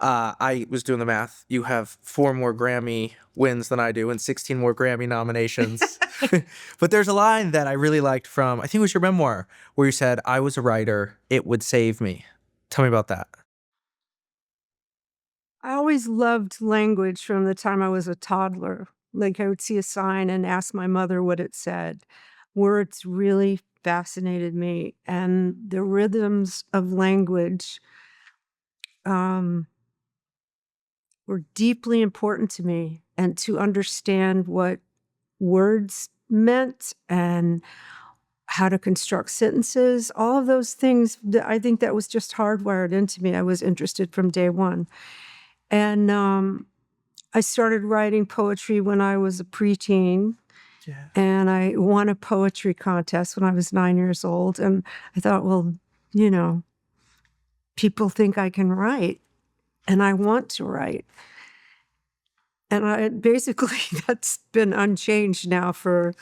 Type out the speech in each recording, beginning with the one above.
I was doing the math. You have 4 more Grammy wins than I do and 16 more Grammy nominations. But there's a line that I really liked from, I think it was your memoir, where you said, I was a writer, it would save me. Tell me about that. I always loved language from the time I was a toddler. Like I would see a sign and ask my mother what it said. Words really fascinated me, and the rhythms of language um, were deeply important to me. And to understand what words meant and how to construct sentences, all of those things, I think that was just hardwired into me. I was interested from day one. And I started writing poetry when I was a preteen. Yeah. And I won a poetry contest when I was 9 years old. And I thought, well, people think I can write, and I want to write. And basically, that's been unchanged now for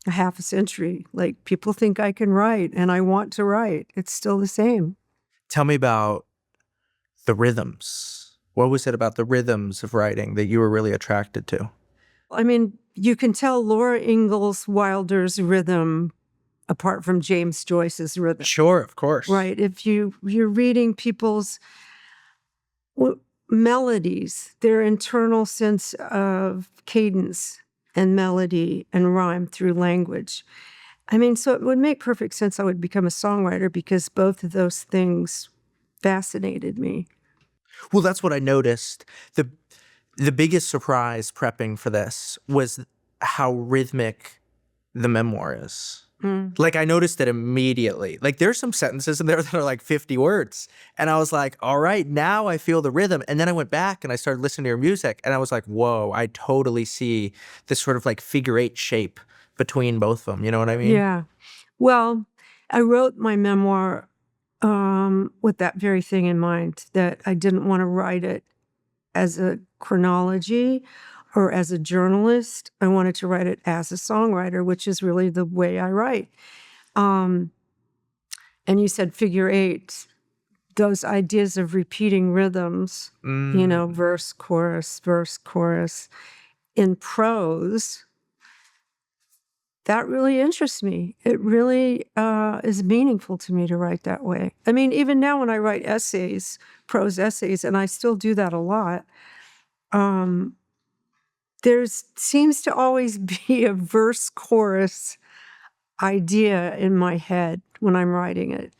a half a century. Like, people think I can write, and I want to write. It's still the same. Tell me about the rhythms. What was it about the rhythms of writing that you were really attracted to? I mean, you can tell Laura Ingalls Wilder's rhythm apart from James Joyce's rhythm. Sure, of course. Right. If you're reading people's melodies, their internal sense of cadence and melody and rhyme through language. I mean, so it would make perfect sense I would become a songwriter because both of those things fascinated me. Well, that's what I noticed. The biggest surprise prepping for this was how rhythmic the memoir is. Like, I noticed it immediately. Like, there's some sentences in there that are like 50 words. And I was like, all right, now I feel the rhythm. And then I went back and I started listening to your music. And I was like, whoa, I totally see this sort of like figure 8 shape between both of them. You know what I mean? Yeah. Well, I wrote my memoir with that very thing in mind, that I didn't want to write it as a chronology or as a journalist. I wanted to write it as a songwriter, which is really the way I write. And you said figure 8, those ideas of repeating rhythms, verse, chorus, in prose, that really interests me. It really is meaningful to me to write that way. I mean, even now when I write essays, prose essays, and I still do that a lot, there seems to always be a verse chorus idea in my head when I'm writing it.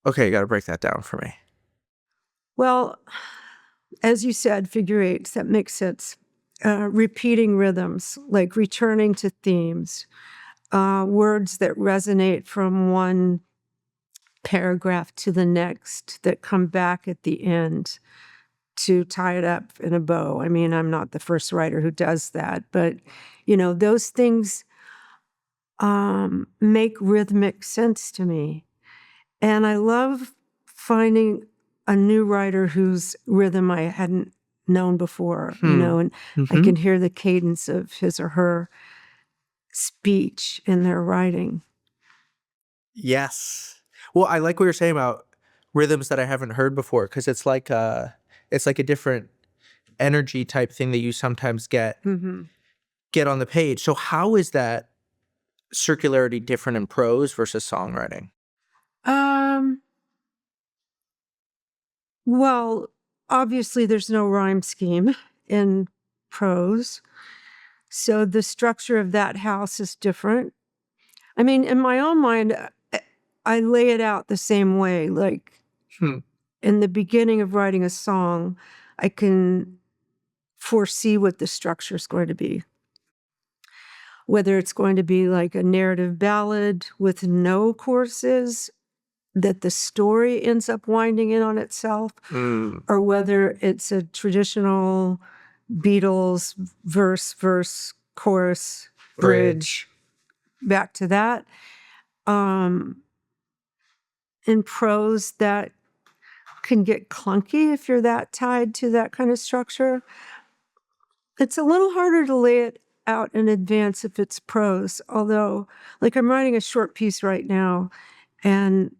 Okay, you got to break that down for me. Well, as you said, figure 8s, that makes sense. Repeating rhythms, like returning to themes, words that resonate from one paragraph to the next that come back at the end to tie it up in a bow. I mean, I'm not the first writer who does that, but, those things make rhythmic sense to me. And I love finding a new writer whose rhythm I hadn't known before, and I can hear the cadence of his or her speech in their writing. Yes. Well, I like what you're saying about rhythms that I haven't heard before, because it's like a different energy type thing that you sometimes get on the page. So how is that circularity different in prose versus songwriting? Well, obviously there's no rhyme scheme in prose. So the structure of that house is different. I mean, in my own mind, I lay it out the same way. Like in the beginning of writing a song, I can foresee what the structure is going to be. Whether it's going to be like a narrative ballad with no choruses, that the story ends up winding in on itself, or whether it's a traditional Beatles verse, chorus, bridge, back to that. In prose, that can get clunky if you're that tied to that kind of structure. It's a little harder to lay it out in advance if it's prose, although, like, I'm writing a short piece right now, and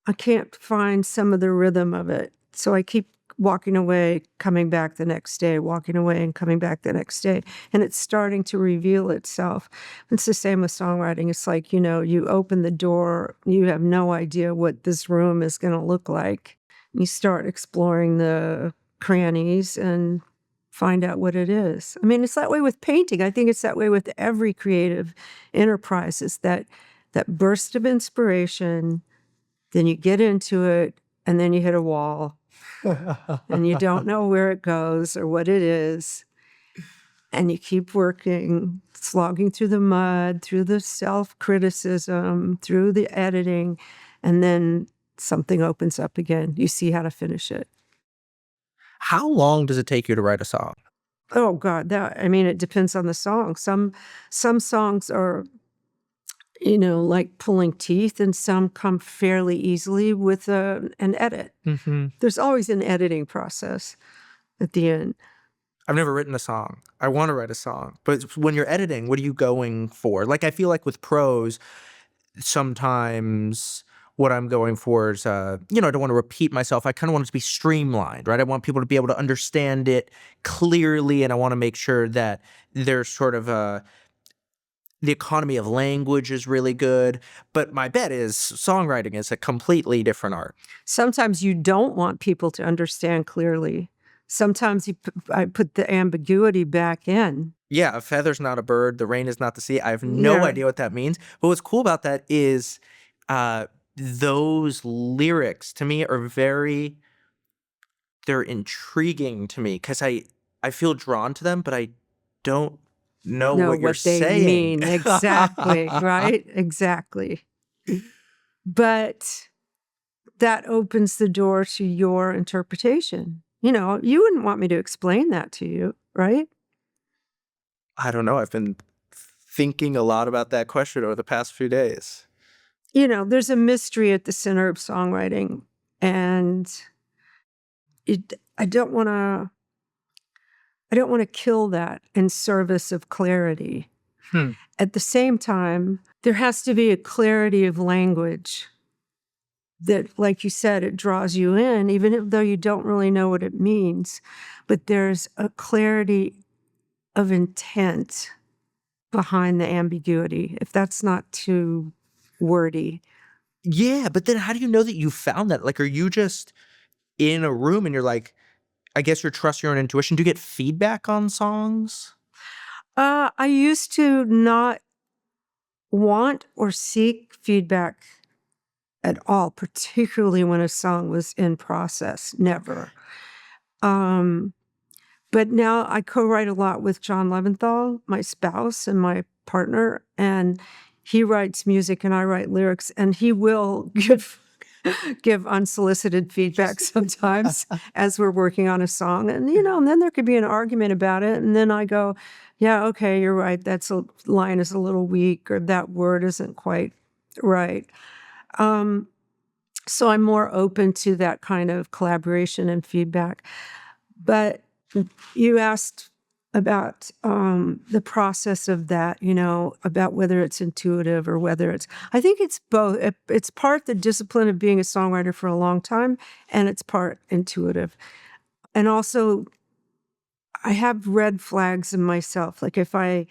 I can't find some of the rhythm of it. So I keep walking away, coming back the next day, walking away and coming back the next day. And it's starting to reveal itself. It's the same with songwriting. It's like, you open the door, you have no idea what this room is going to look like. You start exploring the crannies and find out what it is. I mean, it's that way with painting. I think it's that way with every creative enterprise. It's that burst of inspiration, then you get into it, and then you hit a wall, and you don't know where it goes or what it is. And you keep working, slogging through the mud, through the self-criticism, through the editing, and then something opens up again. You see how to finish it. How long does it take you to write a song? Oh God, it depends on the song. Some songs are, like pulling teeth, and some come fairly easily with an edit. Mm-hmm. There's always an editing process at the end. I've never written a song. I want to write a song. But when you're editing, what are you going for? Like, I feel like with prose, sometimes what I'm going for is, I don't want to repeat myself. I kind of want it to be streamlined, right? I want people to be able to understand it clearly, and I want to make sure that there's sort of the economy of language is really good. But my bet is songwriting is a completely different art. Sometimes you don't want people to understand clearly. Sometimes I put the ambiguity back in. Yeah, a feather's not a bird, the rain is not the sea. I have no idea what that means. But what's cool about that is those lyrics to me are they're intriguing to me because I feel drawn to them, but I don't know what you're saying. Mean. Exactly, right? Exactly. But that opens the door to your interpretation. You wouldn't want me to explain that to you, right? I don't know. I've been thinking a lot about that question over the past few days. There's a mystery at the center of songwriting, and I don't want to kill that in service of clarity. At the same time, there has to be a clarity of language that, like you said, it draws you in, even though you don't really know what it means. But there's a clarity of intent behind the ambiguity, if that's not too wordy. Yeah, but then how do you know that you found that? Like, are you just in a room and you're like, I guess you trust your own intuition? Do you get feedback on songs? I used to not want or seek feedback at all, particularly when a song was in process. Never. But now I co-write a lot with John Leventhal, my spouse and my partner, and he writes music and I write lyrics, and he will give unsolicited feedback sometimes as we're working on a song. And, and then there could be an argument about it. And then I go, yeah, okay, you're right. That line is a little weak, or that word isn't quite right. So I'm more open to that kind of collaboration and feedback. But you asked about the process of that, about whether it's intuitive or whether I think it's both. It's part the discipline of being a songwriter for a long time, and it's part intuitive. And also, I have red flags in myself. Like if I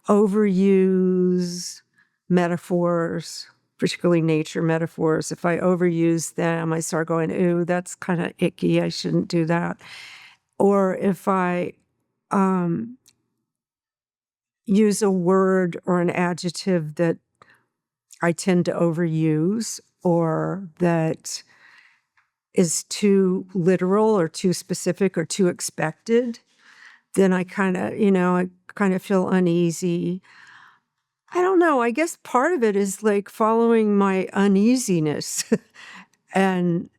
overuse metaphors, particularly nature metaphors, if I overuse them, I start going, ooh, that's kind of icky. I shouldn't do that. Or if I use a word or an adjective that I tend to overuse, or that is too literal or too specific or too expected, then I kind of feel uneasy. I don't know. I guess part of it is like following my uneasiness and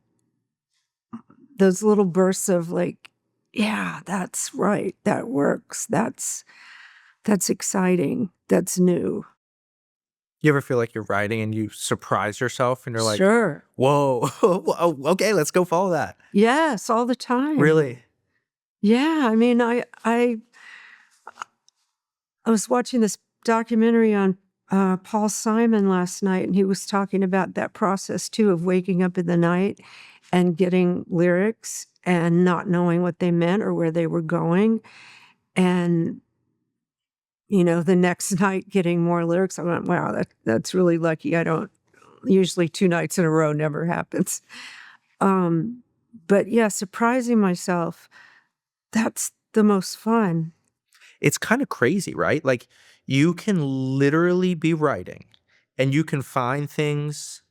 those little bursts of like, yeah, that's right. That works. That's exciting. That's new. You ever feel like you're writing and you surprise yourself and you're like, Sure. whoa, okay, let's go follow that. Yes, all the time. Really? Yeah. I mean, I was watching this documentary on Paul Simon last night, and he was talking about that process too of waking up in the night and getting lyrics and not knowing what they meant or where they were going. And, the next night getting more lyrics, I went, wow, that's really lucky. I don't, usually 2 nights in a row never happens. But yeah, surprising myself, that's the most fun. It's kind of crazy, right? Like you can literally be writing and you can find things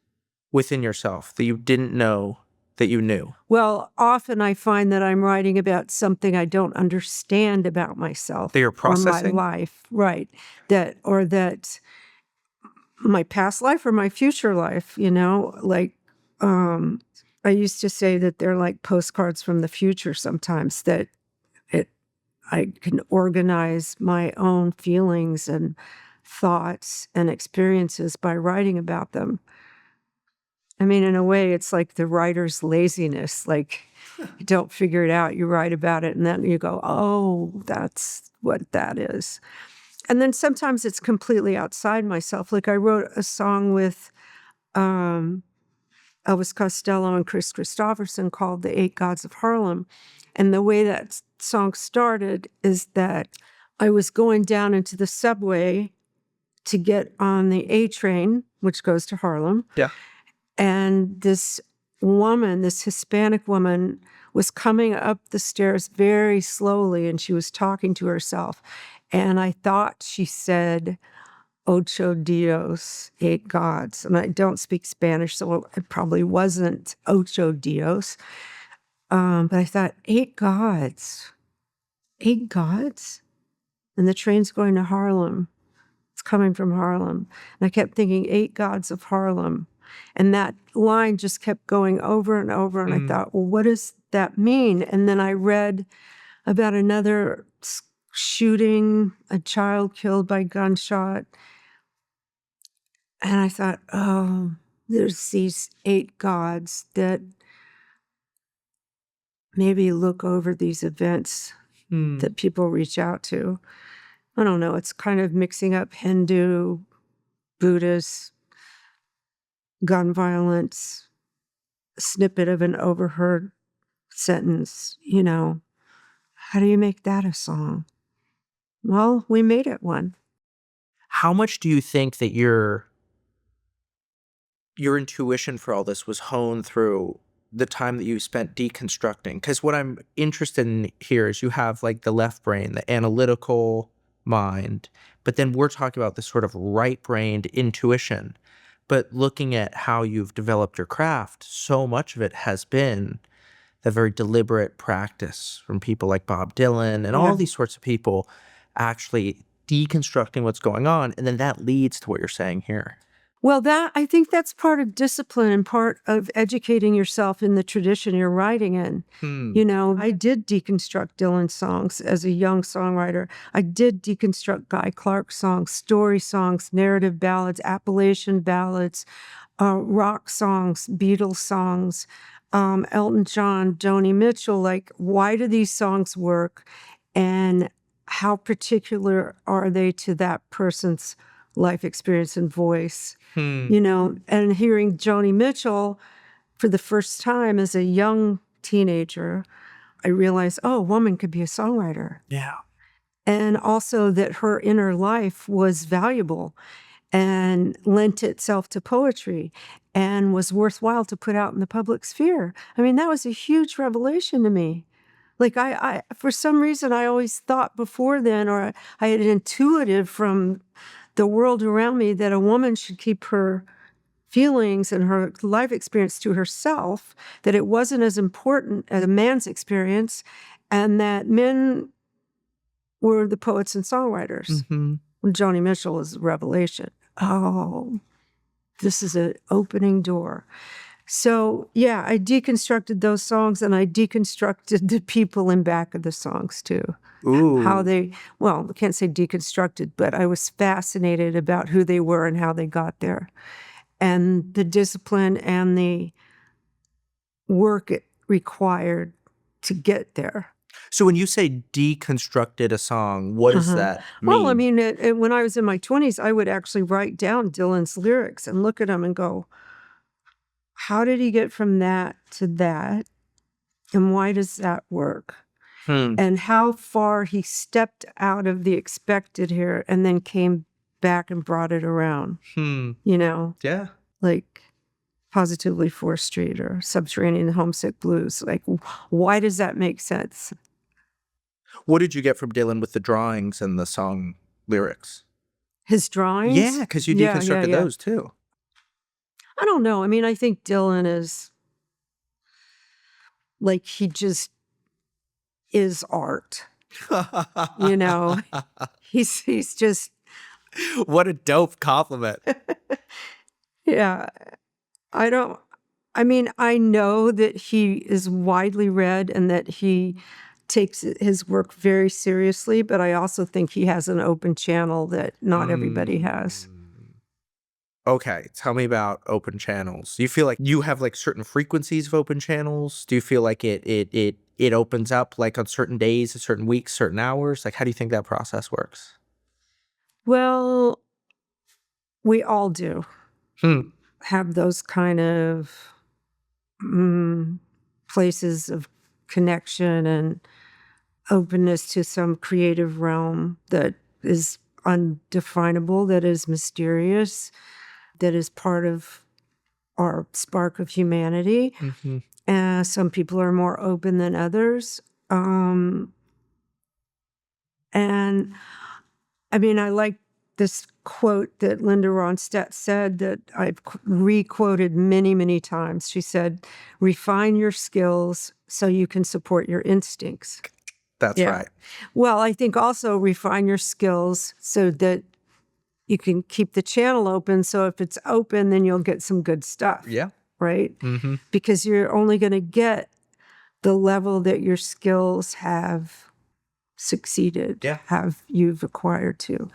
within yourself that you didn't know that you knew. Well, often I find that I'm writing about something I don't understand about myself That you're or my processing? life, right? That my past life or my future life, like I used to say that they're like postcards from the future sometimes, that I can organize my own feelings and thoughts and experiences by writing about them. I mean, in a way, it's like the writer's laziness. Like, you don't figure it out, you write about it, and then you go, oh, that's what that is. And then sometimes it's completely outside myself. Like, I wrote a song with Elvis Costello and Chris Christopherson called The Eight Gods of Harlem. And the way that song started is that I was going down into the subway to get on the A train, which goes to Harlem. Yeah. And this woman, this Hispanic woman, was coming up the stairs very slowly, and she was talking to herself. And I thought she said, Ocho Dios, 8 gods. And I don't speak Spanish, so it probably wasn't Ocho Dios. But I thought, 8 gods. 8 gods? And the train's going to Harlem. It's coming from Harlem. And I kept thinking, 8 gods of Harlem. And that line just kept going over and over. And I thought, well, what does that mean? And then I read about another shooting, a child killed by gunshot. And I thought, oh, there's these 8 gods that maybe look over these events that people reach out to. I don't know. It's kind of mixing up Hindu, Buddhist, gun violence, a snippet of an overheard sentence. How do you make that a song? Well, we made it one. How much do you think that your intuition for all this was honed through the time that you spent deconstructing? Because what I'm interested in here is you have like the left brain, the analytical mind, but then we're talking about this sort of right-brained intuition. But looking at how you've developed your craft, so much of it has been the very deliberate practice from people like Bob Dylan and all these sorts of people actually deconstructing what's going on. And then that leads to what you're saying here. Well, I think that's part of discipline and part of educating yourself in the tradition you're writing in. I did deconstruct Dylan songs as a young songwriter. I did deconstruct Guy Clark songs, story songs, narrative ballads, Appalachian ballads, rock songs, Beatles songs, Elton John, Joni Mitchell. Like, why do these songs work? And how particular are they to that person's life experience and voice? And hearing Joni Mitchell for the first time as a young teenager, I realized, oh, a woman could be a songwriter. Yeah. And also that her inner life was valuable and lent itself to poetry and was worthwhile to put out in the public sphere. I mean, that was a huge revelation to me. Like, I for some reason, I always thought before then, or I had intuitive from the world around me, that a woman should keep her feelings and her life experience to herself, that it wasn't as important as a man's experience, and that men were the poets and songwriters. Joni Mitchell is a revelation. Oh, this is an opening door. So, yeah, I deconstructed those songs, and I deconstructed the people in back of the songs, too. Ooh. How I can't say deconstructed, but I was fascinated about who they were and how they got there. And the discipline and the work it required to get there. So when you say deconstructed a song, what does that mean? Well, I mean, when I was in my 20s, I would actually write down Dylan's lyrics and look at them and go, how did he get from that to that? And why does that work? And how far he stepped out of the expected here and then came back and brought it around. You know? Yeah. Like Positively 4th Street or Subterranean Homesick Blues. Like, why does that make sense? What did you get from Dylan with the drawings and the song lyrics? His drawings? Yeah, because you deconstructed those too. I don't know. I mean, I think Dylan is like, he just is art. You know? He's just... What a dope compliment. Yeah. I mean, I know that he is widely read and that he takes his work very seriously, but I also think he has an open channel that not everybody has. Okay, tell me about open channels. Do you feel like you have like certain frequencies of open channels? Do you feel like it opens up like on certain days, certain weeks, certain hours? Like, how do you think that process works? Well, we all do have those kind of places of connection and openness to some creative realm that is undefinable, that is mysterious, that is part of our spark of humanity. Some people are more open than others. And I mean, I like this quote that Linda Ronstadt said that I've re-quoted many, many times. She said, refine your skills so you can support your instincts. That's right. Well, I think also refine your skills so that you can keep the channel open. So if it's open, then you'll get some good stuff. Yeah. Right? Because you're only going to get the level that your skills have succeeded, you've acquired to.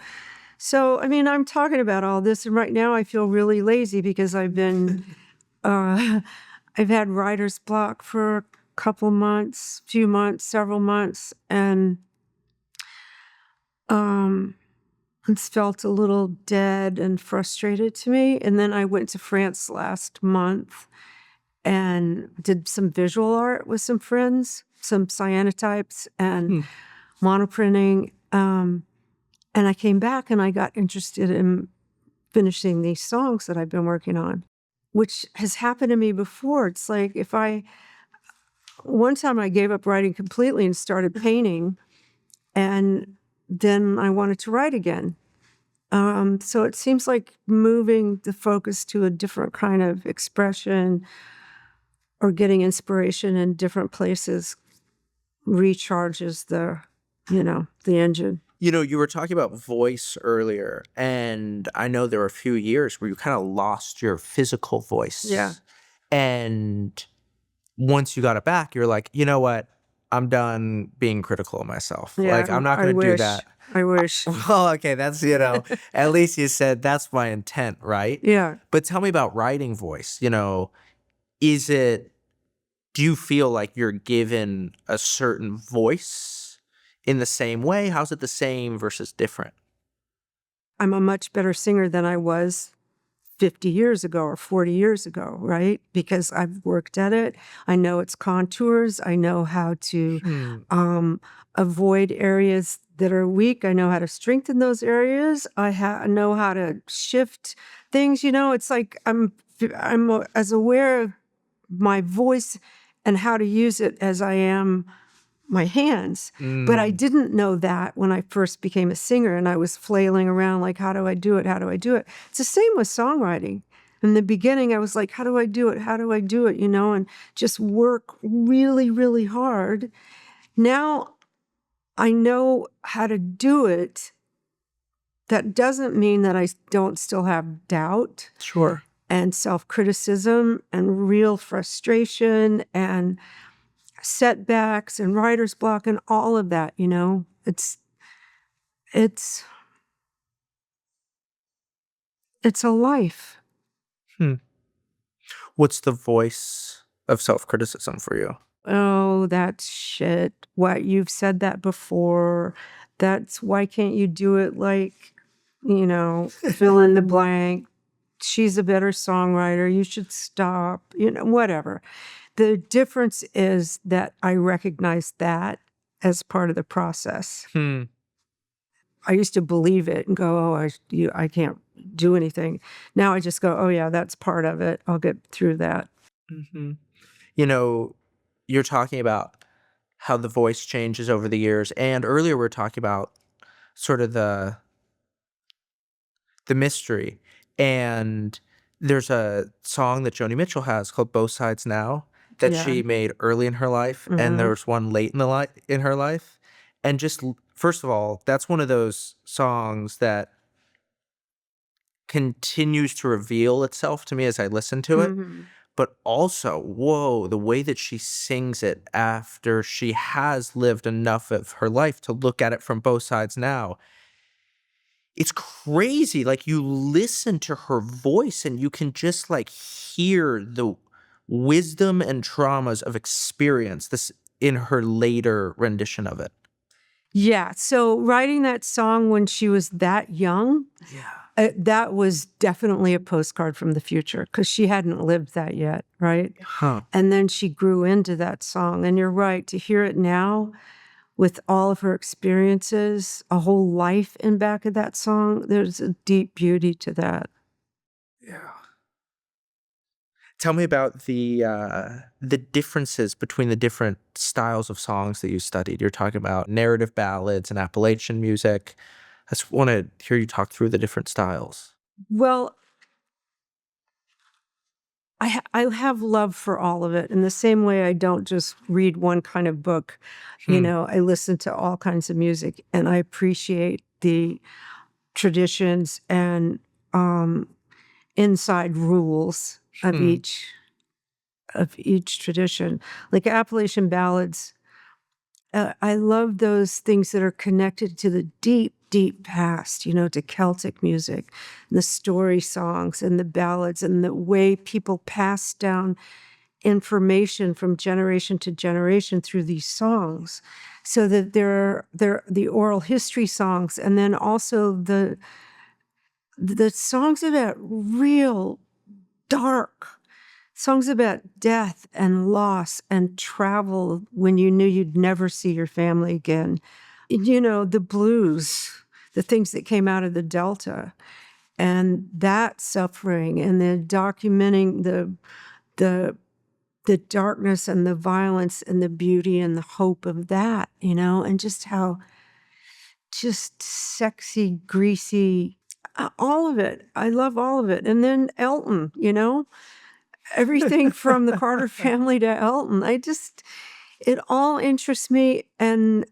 So, I mean, I'm talking about all this, and right now I feel really lazy because I've been, I've had writer's block for a couple months, few months, several months, and it's felt a little dead and frustrated to me. And then I went to France last month and did some visual art with some friends, some cyanotypes and monoprinting. And I came back and I got interested in finishing these songs that I've been working on, which has happened to me before. It's like one time I gave up writing completely and started painting, and then I wanted to write again. So it seems like moving the focus to a different kind of expression or getting inspiration in different places recharges the engine. You know, you were talking about voice earlier, and I know there were a few years where you kind of lost your physical voice. Yeah. And once you got it back, you're like, you know what? I'm done being critical of myself. Yeah, like, I'm not going to do that. I wish. Well, okay, that's, at least you said that's my intent, right? Yeah. But tell me about writing voice. Do you feel like you're given a certain voice in the same way? How's it the same versus different? I'm a much better singer than I was 50 years ago or 40 years ago, right? Because I've worked at it. I know its contours. I know how to avoid areas that are weak. I know how to strengthen those areas. I know how to shift things. It's like I'm as aware of my voice and how to use it as I am my hands. But I didn't know that when I first became a singer, and I was flailing around like, how do I do it? How do I do it? It's the same with songwriting. In the beginning, I was like, how do I do it? How do I do it? And just work really, really hard. Now I know how to do it. That doesn't mean that I don't still have doubt. Sure. And self-criticism and real frustration and setbacks and writer's block and all of that, it's a life. What's the voice of self-criticism for you? Oh, that's shit. What, you've said that before. That's why can't you do it like, fill in the blank. she's a better songwriter, you should stop, whatever. The difference is that I recognize that as part of the process. I used to believe it and go, oh, I can't do anything. Now I just go, oh yeah, that's part of it. I'll get through that. You're talking about how the voice changes over the years, and earlier we were talking about sort of the mystery. And there's a song that Joni Mitchell has called "Both Sides Now" that Yeah. she made early in her life, and there's one late in her life. And just first of all, that's one of those songs that continues to reveal itself to me as I listen to it. But also, whoa, the way that she sings it after she has lived enough of her life to look at it from both sides now. It's crazy. Like, you listen to her voice and you can just like hear the wisdom and traumas of experience this in her later rendition of it. Yeah. So writing that song when she was that young, that was definitely a postcard from the future because she hadn't lived that yet, right? And then she grew into that song. And you're right, to hear it now with all of her experiences, a whole life in back of that song, there's a deep beauty to that. Yeah. Tell me about the differences between the different styles of songs that you studied. You're talking about narrative ballads and Appalachian music. I just want to hear you talk through the different styles. Well, I have love for all of it. In the same way I don't just read one kind of book. I listen to all kinds of music, and I appreciate the traditions and inside rules of each tradition. Like Appalachian ballads, I love those things that are connected to the deep, deep past, to Celtic music, and the story songs and the ballads and the way people pass down information from generation to generation through these songs. So that they're the oral history songs, and then also the songs about real dark songs about death and loss and travel when you knew you'd never see your family again. The blues, the things that came out of the Delta, and that suffering, and the documenting the darkness and the violence and the beauty and the hope of that, and just how just sexy, greasy, all of it. I love all of it. And then Elton, everything from the Carter family to Elton. It all interests me, and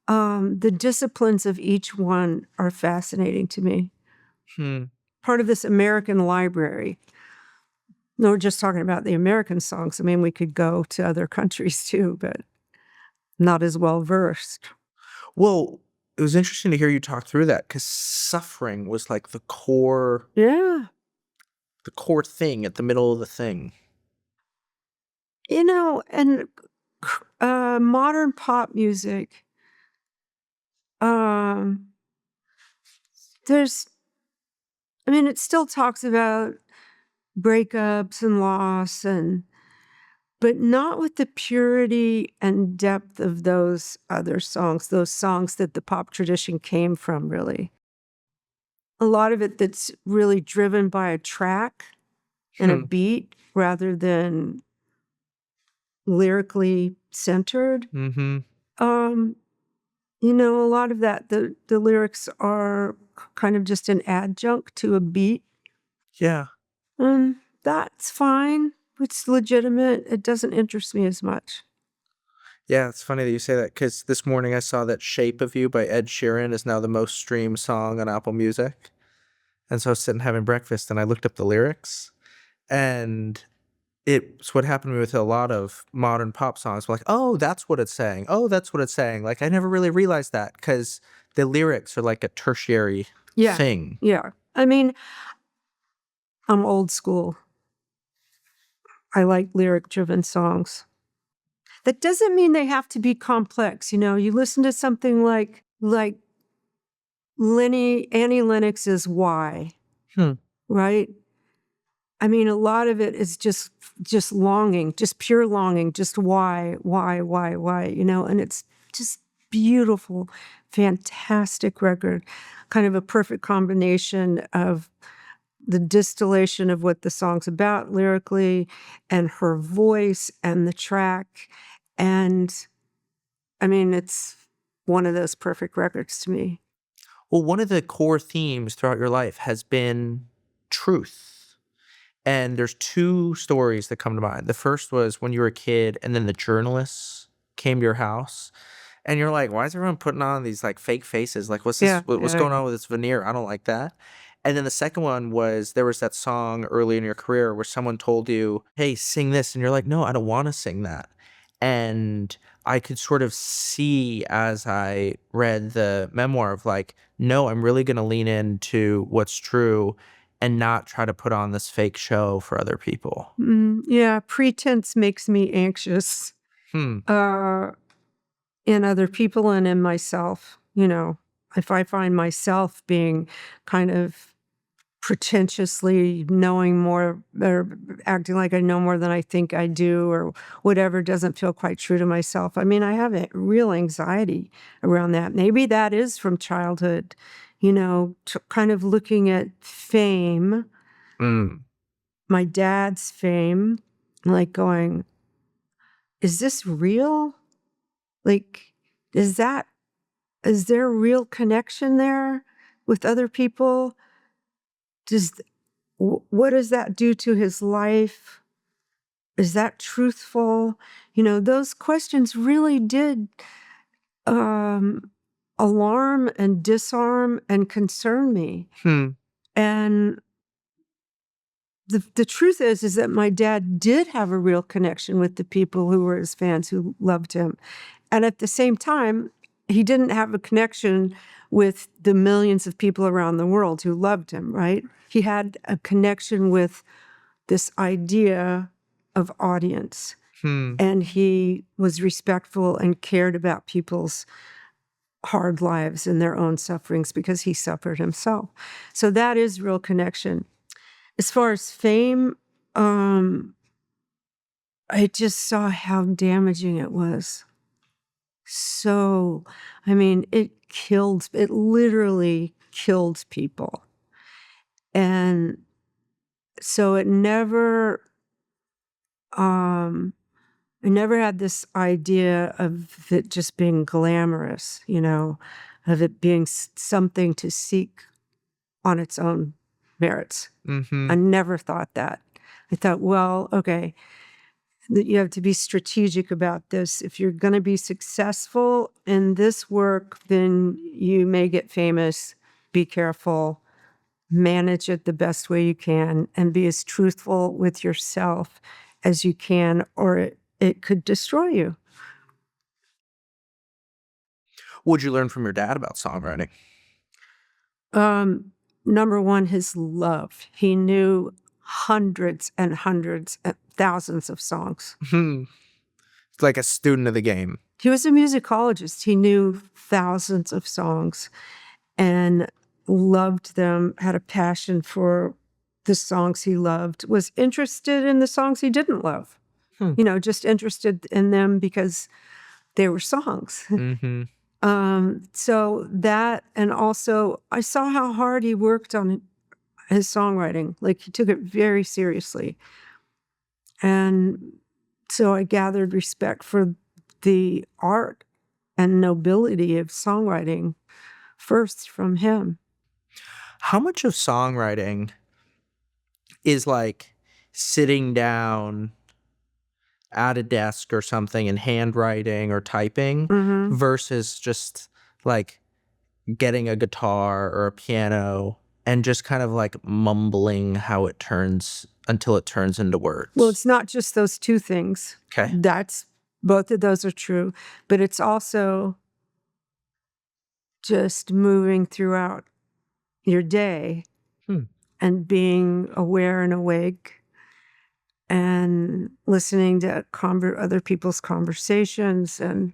the disciplines of each one are fascinating to me. Part of this American library. No, we're just talking about the American songs. I mean, we could go to other countries too, but not as well versed. Well, it was interesting to hear you talk through that, because suffering was like the core thing at the middle of the thing. And modern pop music, it still talks about breakups and loss, but not with the purity and depth of those other songs, those songs that the pop tradition came from, really. A lot of it that's really driven by a track and a beat rather than lyrically centered. A lot of that, the lyrics are kind of just an adjunct to a beat. Yeah. That's fine. It's legitimate. It doesn't interest me as much. Yeah, it's funny that you say that, because this morning I saw that "Shape of You" by Ed Sheeran is now the most streamed song on Apple Music. And so I was sitting having breakfast and I looked up the lyrics, and it's what happened to me with a lot of modern pop songs. Like, oh, that's what it's saying. Oh, that's what it's saying. Like, I never really realized that, because the lyrics are like a tertiary thing. Yeah. I'm old school. I like lyric-driven songs. That doesn't mean they have to be complex. You listen to something like Annie Lennox's "Why," right? I mean, a lot of it is just longing, just pure longing, just why, and it's just beautiful, fantastic record, kind of a perfect combination of the distillation of what the song's about lyrically and her voice and the track. And I mean, it's one of those perfect records to me. Well, one of the core themes throughout your life has been truth. And there's two stories that come to mind. The first was when you were a kid and then the journalists came to your house and you're like, why is everyone putting on these like fake faces? Like, what's this? Yeah, What's yeah. going on with this veneer? I don't like that. And then the second one was there was that song early in your career where someone told you, hey, sing this. And you're like, no, I don't want to sing that. And I could sort of see as I read the memoir of like, no, I'm really going to lean into what's true and not try to put on this fake show for other people. Yeah, pretense makes me anxious Hmm. in other people and in myself. If I find myself being kind of pretentiously knowing more or acting like I know more than I think I do or whatever doesn't feel quite true to myself. I mean, I have a real anxiety around that. Maybe that is from childhood, kind of looking at fame, my dad's fame, like going, is this real? Like, is there a real connection there with other people? What does that do to his life? Is that truthful? Those questions really did alarm and disarm and concern me. And the truth is that my dad did have a real connection with the people who were his fans, who loved him. And at the same time, he didn't have a connection with the millions of people around the world who loved him, right? He had a connection with this idea of audience. And he was respectful and cared about people's hard lives and their own sufferings because he suffered himself. So that is real connection. As far as fame, I just saw how damaging it was. So, I mean, it literally killed people. And so I never had this idea of it just being glamorous, of it being something to seek on its own merits. I never thought that. I thought, well, okay, that you have to be strategic about this. If you're going to be successful in this work, then you may get famous. Be careful. Manage it the best way you can and be as truthful with yourself as you can, or it could destroy you. What'd you learn from your dad about songwriting? Number one, his love. He knew hundreds and hundreds and thousands of songs. It's like a student of the game. He was a musicologist. He knew thousands of songs and loved them, had a passion for the songs he loved, was interested in the songs he didn't love. Just interested in them because they were songs. So that, and also I saw how hard he worked on his songwriting. Like, he took it very seriously. And so I gathered respect for the art and nobility of songwriting first from him. How much of songwriting is like sitting down at a desk or something and handwriting or typing versus just like getting a guitar or a piano and just kind of like mumbling how it turns until it turns into words? Well, it's not just those two things. Okay. Both of those are true, but it's also just moving throughout your day and being aware and awake and listening to other people's conversations and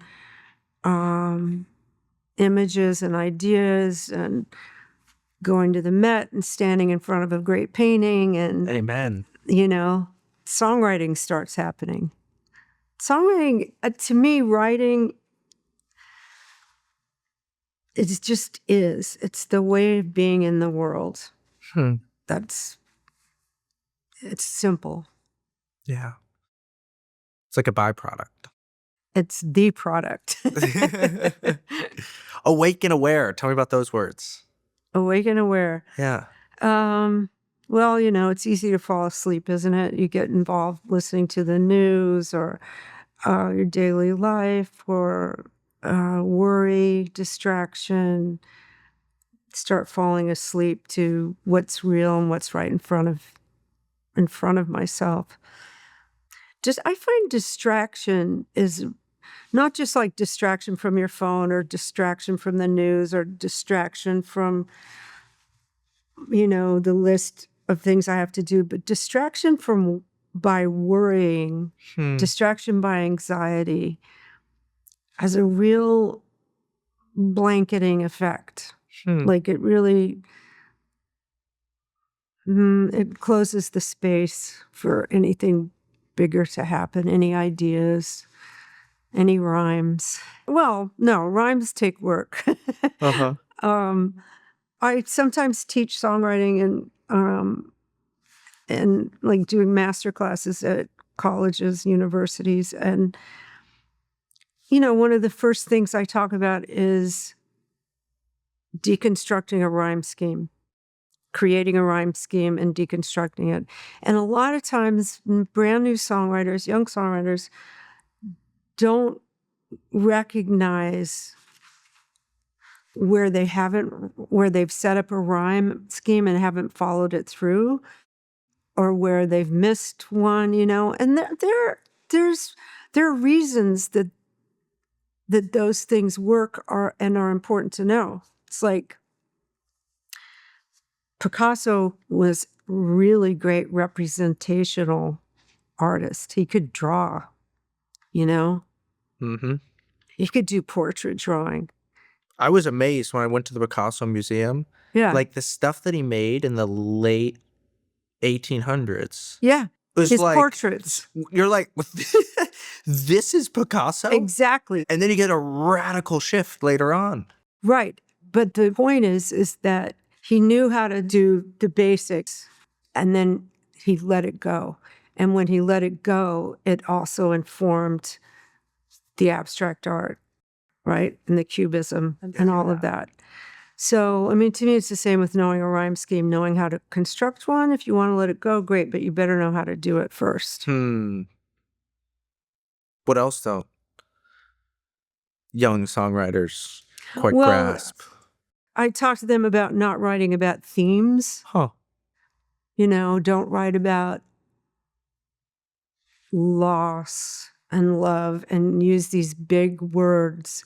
images and ideas and going to the Met and standing in front of a great painting and Amen. songwriting starts happening. Songwriting, to me, writing, it just is. It's the way of being in the world. It's simple. Yeah. It's like a byproduct. It's the product. Awake and aware. Tell me about those words. Awake and aware. Yeah. Well, it's easy to fall asleep, isn't it? You get involved listening to the news or your daily life or worry, distraction, start falling asleep to what's real and what's right in front of myself. I find distraction is not just like distraction from your phone or distraction from the news or distraction from, the list of things I have to do, but distraction by worrying, distraction by anxiety has a real blanketing effect. Like it really, it closes the space for anything bigger to happen, any ideas, any rhymes. Well, no, rhymes take work. I sometimes teach songwriting and like doing master classes at colleges, universities. And, one of the first things I talk about is deconstructing a rhyme scheme, creating a rhyme scheme and deconstructing it. And a lot of times brand new songwriters, young songwriters, don't recognize where they've set up a rhyme scheme and haven't followed it through, or where they've missed one, and there are reasons that those things work are important to know. It's like Picasso was really great representational artist. He could draw, He could do portrait drawing. I was amazed when I went to the Picasso Museum. Yeah. Like the stuff that he made in the late 1800s. Yeah. His portraits. You're like, this is Picasso? Exactly. And then you get a radical shift later on. Right. But the point is that he knew how to do the basics and then he let it go. And when he let it go, it also informed the abstract art, right? And the cubism and all of that. So, to me, it's the same with knowing a rhyme scheme, knowing how to construct one. If you want to let it go, great, but you better know how to do it first. What else don't young songwriters quite grasp? I talk to them about not writing about themes. Don't write about loss and love and use these big words,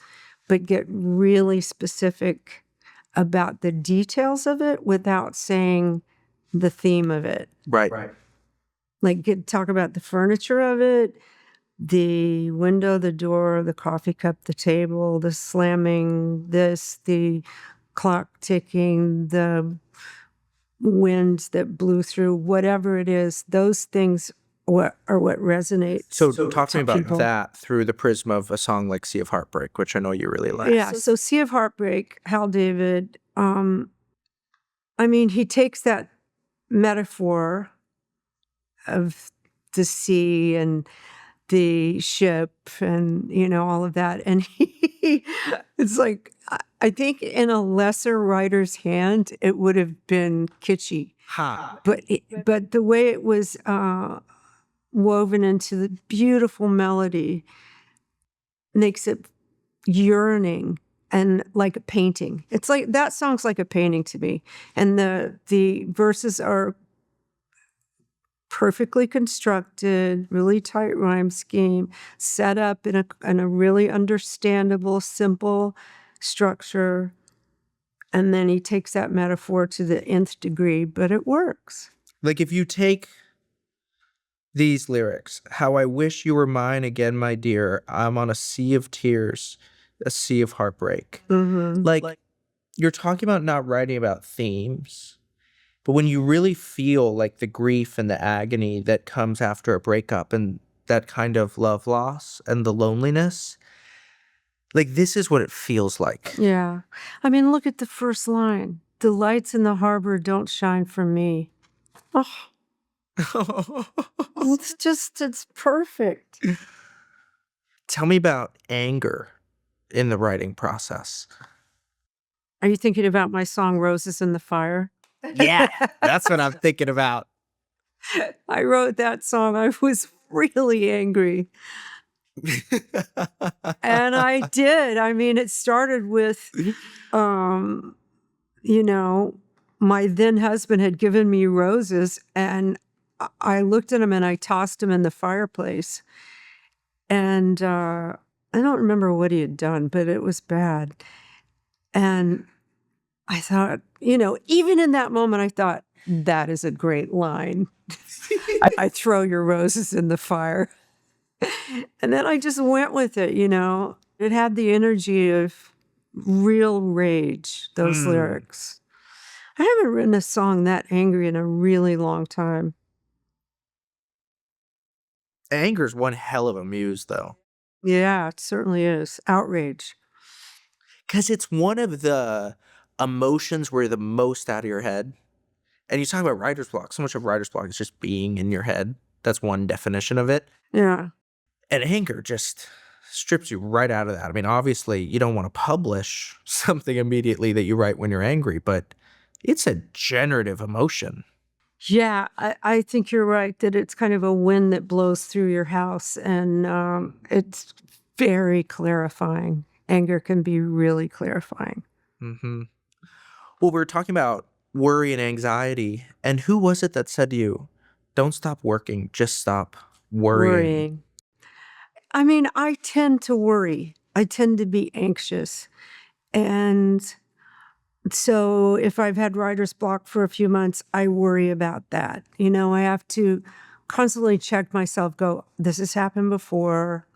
but get really specific about the details of it without saying the theme of it. Right. Like talk about the furniture of it, the window, the door, the coffee cup, the table, the slamming, the clock ticking, the wind that blew through, whatever it is, those things are what resonates. So talk to me about that through the prism of a song like Sea of Heartbreak, which I know you really like. Yeah, so Sea of Heartbreak, Hal David, he takes that metaphor of the sea and the ship and, all of that. And it's like, I think in a lesser writer's hand, it would have been kitschy. But the way it was woven into the beautiful melody makes it yearning and like a painting. It's like, that song's like a painting to me. And the verses are perfectly constructed, really tight rhyme scheme, set up in a really understandable, simple structure. And then he takes that metaphor to the nth degree, but it works. Like if you take these lyrics, how I wish you were mine again, my dear, I'm on a sea of tears, a sea of heartbreak. Like you're talking about not writing about themes, But when you really feel like the grief and the agony that comes after a breakup and that kind of love loss and the loneliness, like this is what it feels like. Yeah. I mean, look at the first line. The lights in the harbor don't shine for me. Oh, it's perfect. Tell me about anger in the writing process. Are you thinking about my song Roses in the Fire? Yeah, that's what I'm thinking about. I wrote that song. I was really angry. And I did. I mean, it started with, you know, my then husband had given me roses, and I looked at them and I tossed them in the fireplace. And I don't remember what he had done, but it was bad. And I thought, even in that moment, I thought, that is a great line. I throw your roses in the fire. And then I just went with it, It had the energy of real rage, those lyrics. I haven't written a song that angry in a really long time. Anger's one hell of a muse, though. Yeah, it certainly is. Outrage. Because it's one of the emotions where you're the most out of your head. And you talk about writer's block. So much of writer's block is just being in your head. That's one definition of it. Yeah. And anger just strips you right out of that. I mean, obviously, you don't want to publish something immediately that you write when you're angry, but it's a generative emotion. Yeah, I think you're right that it's kind of a wind that blows through your house, and it's very clarifying. Anger can be really clarifying. Mm-hmm. Well, we were talking about worry and anxiety, and who was it that said to you, don't stop working, just stop worrying? I mean, I tend to worry. I tend to be anxious. And so if I've had writer's block for a few months, I worry about that. I have to constantly check myself, go, this has happened before,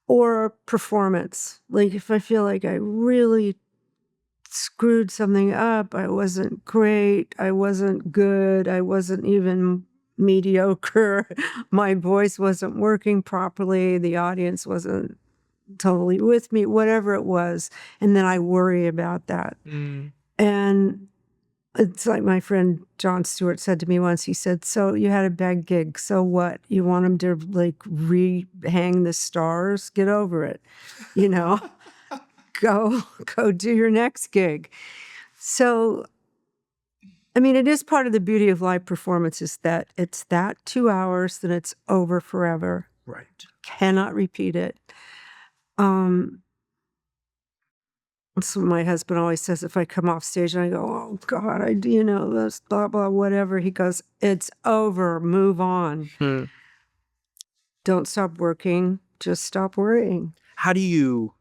or performance. Like if I feel like I really screwed something up, I wasn't great, I wasn't good, I wasn't even mediocre, my voice wasn't working properly, the audience wasn't totally with me, whatever it was. And then I worry about that. And it's like my friend John Stewart said to me once, he said, so you had a bad gig, so what? You want him to like re-hang the stars? Get over it, go do your next gig. So, I mean, it is part of the beauty of live performance is that it's that 2 hours, then it's over forever. Right. Cannot repeat it. So my husband always says if I come off stage and I go, oh God, this blah, blah, whatever. He goes, it's over, move on. Don't stop working, just stop worrying. How do you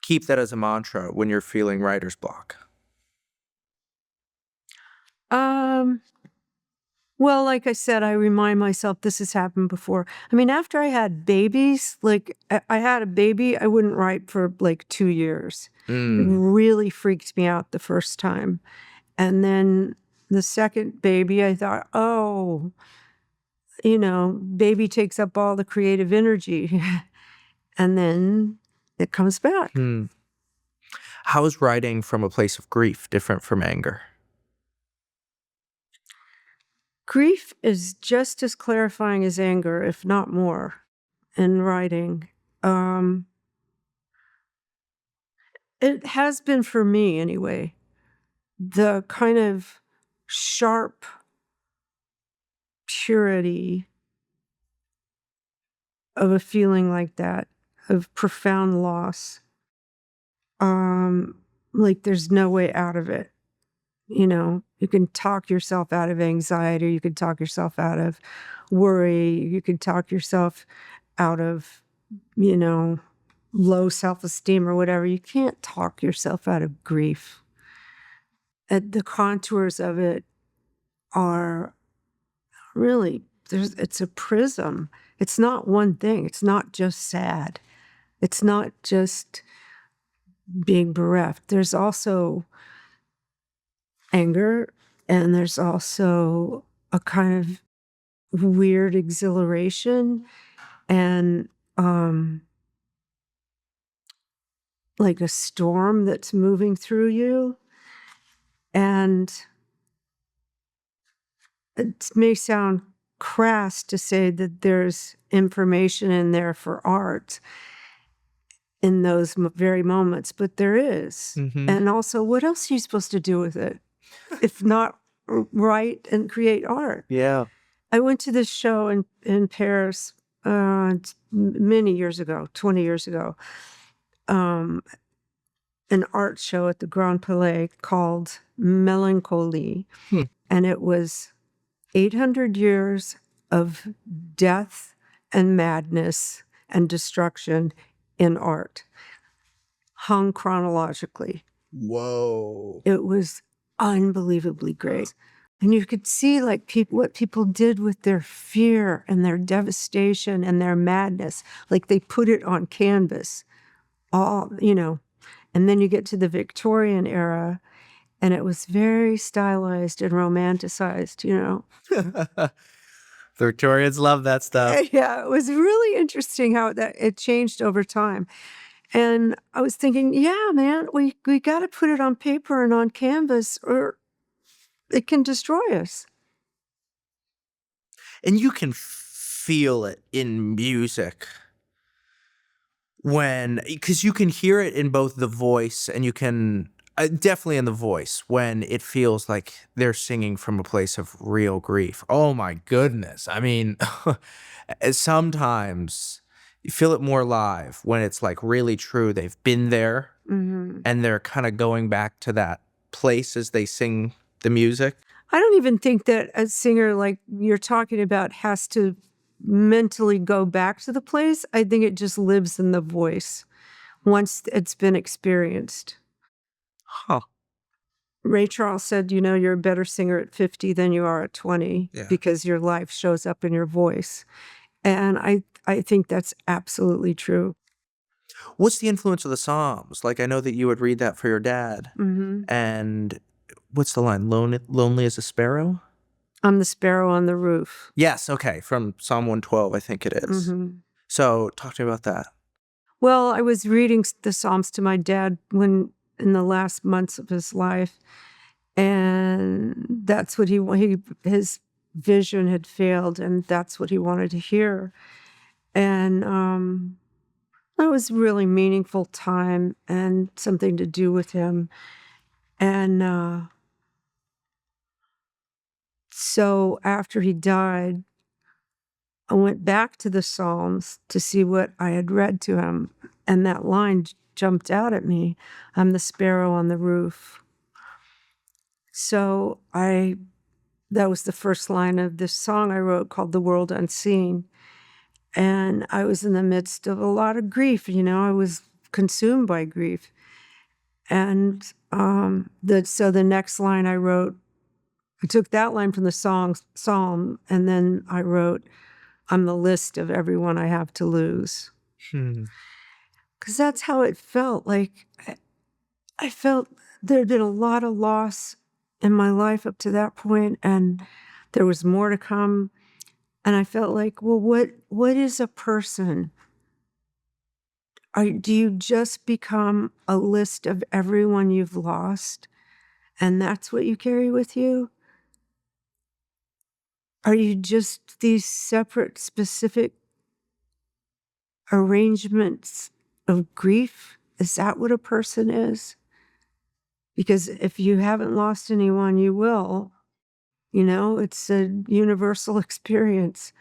keep that as a mantra when you're feeling writer's block? Well, like I said, I remind myself this has happened before. I mean, after I had babies, like I had a baby, I wouldn't write for like 2 years. It really freaked me out the first time. And then the second baby, I thought, oh, baby takes up all the creative energy. And then it comes back. How is writing from a place of grief different from anger? Grief is just as clarifying as anger, if not more, in writing. It has been for me anyway. The kind of sharp purity of a feeling like that, of profound loss. Like there's no way out of it. You can talk yourself out of anxiety, you can talk yourself out of worry, you can talk yourself out of, low self-esteem or whatever. You can't talk yourself out of grief. The contours of it are really, it's a prism. It's not one thing. It's not just sad. It's not just being bereft. There's also anger, and there's also a kind of weird exhilaration and like a storm that's moving through you. And it may sound crass to say that there's information in there for art in those very moments, but there is. Mm-hmm. And also, what else are you supposed to do with it if not write and create art? Yeah. I went to this show in Paris many years ago, 20 years ago, an art show at the Grand Palais called Melancholie. And it was 800 years of death and madness and destruction in art, hung chronologically. Whoa. It was unbelievably great. And you could see like what people did with their fear and their devastation and their madness. Like they put it on canvas, all, And then you get to the Victorian era, and it was very stylized and romanticized, The Victorians love that stuff. Yeah, it was really interesting how it changed over time. And I was thinking, yeah, man, we got to put it on paper and on canvas or it can destroy us. And you can feel it in music because you can hear it in both the voice and you can definitely in the voice when it feels like they're singing from a place of real grief. Oh my goodness. I mean, sometimes you feel it more live when it's like really true. They've been there and they're kind of going back to that place as they sing the music. I don't even think that a singer like you're talking about has to mentally go back to the place. I think it just lives in the voice once it's been experienced. Huh. Ray Charles said, you're a better singer at 50 than you are at 20 because your life shows up in your voice. And I think that's absolutely true. What's the influence of the Psalms? Like, I know that you would read that for your dad. And what's the line? Lonely as a sparrow? I'm the sparrow on the roof. Yes, okay. From Psalm 112, I think it is. So talk to me about that. Well, I was reading the Psalms to my dad in the last months of his life. And that's what his vision had failed, and that's what he wanted to hear. And that was really meaningful time and something to do with him. And so after he died, I went back to the Psalms to see what I had read to him. And that line jumped out at me. I'm the sparrow on the roof. So that was the first line of this song I wrote called The World Unseen. And I was in the midst of a lot of grief, I was consumed by grief. And so the next line I wrote, I took that line from the psalm, and then I wrote, I'm the list of everyone I have to lose. Because that's how it felt. Like, I felt there had been a lot of loss in my life up to that point, and there was more to come. And I felt like, well, what is a person? Do you just become a list of everyone you've lost, and that's what you carry with you? Are you just these separate, specific arrangements of grief? Is that what a person is? Because if you haven't lost anyone, you will. It's a universal experience.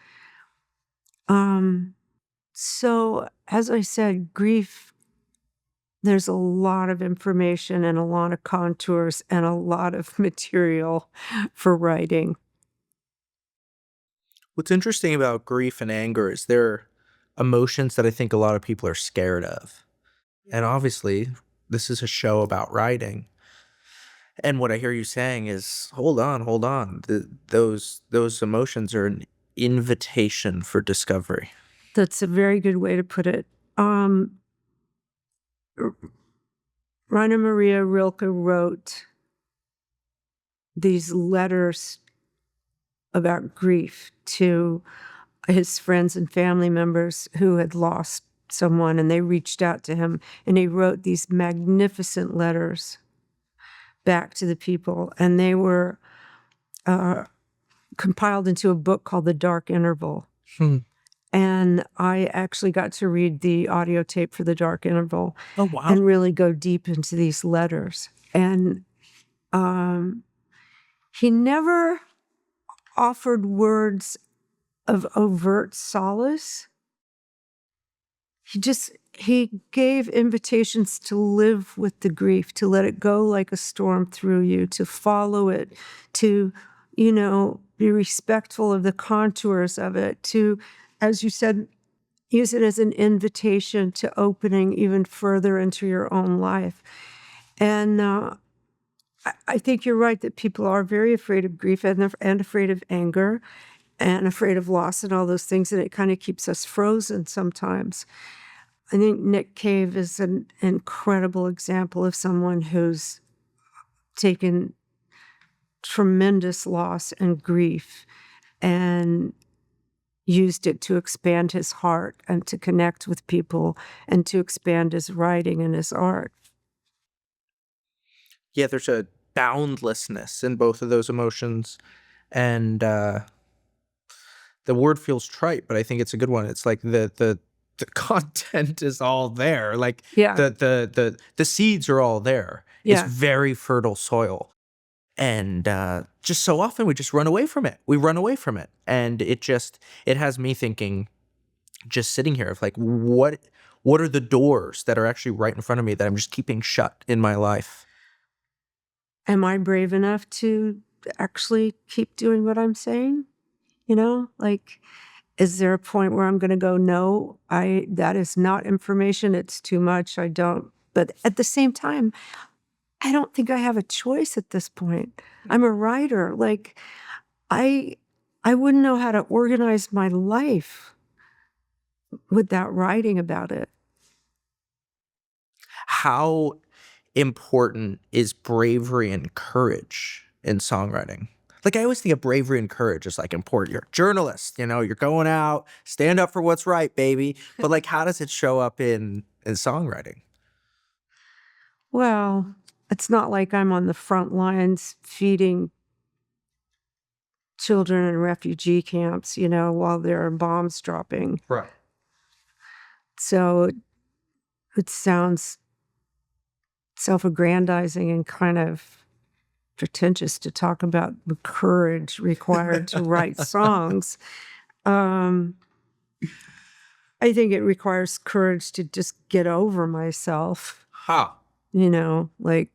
So, as I said, grief, there's a lot of information and a lot of contours and a lot of material for writing. What's interesting about grief and anger is they're emotions that I think a lot of people are scared of. And obviously, this is a show about writing. And what I hear you saying is, hold on. Those emotions are an invitation for discovery. That's a very good way to put it. Rainer Maria Rilke wrote, these letters about grief to his friends and family members who had lost someone, and they reached out to him, and he wrote these magnificent letters back to the people, and they were compiled into a book called The Dark Interval. And I actually got to read the audio tape for The Dark Interval. Oh, wow. And really go deep into these letters. And he never offered words of overt solace. He gave invitations to live with the grief, to let it go like a storm through you, to follow it, to, be respectful of the contours of it, to, as you said, use it as an invitation to opening even further into your own life. And I think you're right that people are very afraid of grief and afraid of anger and afraid of loss and all those things, and it kind of keeps us frozen sometimes. I think Nick Cave is an incredible example of someone who's taken tremendous loss and grief and used it to expand his heart and to connect with people and to expand his writing and his art. Yeah, there's a boundlessness in both of those emotions. And the word feels trite, but I think it's a good one. It's like the content is all there. Like the seeds are all there. Yeah. It's very fertile soil. And just so often we just run away from it. We run away from it. And it has me thinking, just sitting here, of like, what are the doors that are actually right in front of me that I'm just keeping shut in my life? Am I brave enough to actually keep doing what I'm saying? Like, is there a point where I'm going to go, no, that is not information. It's too much. I don't. But at the same time, I don't think I have a choice at this point. I'm a writer. Like, I wouldn't know how to organize my life without writing about it. How important is bravery and courage in songwriting? Like, I always think of bravery and courage as like important. You're a journalist, you're going out, stand up for what's right, baby. But like, how does it show up in songwriting? Well, it's not like I'm on the front lines feeding children in refugee camps, while there are bombs dropping. Right. So it sounds self-aggrandizing and kind of pretentious to talk about the courage required to write songs. I think it requires courage to just get over myself. Huh. Like,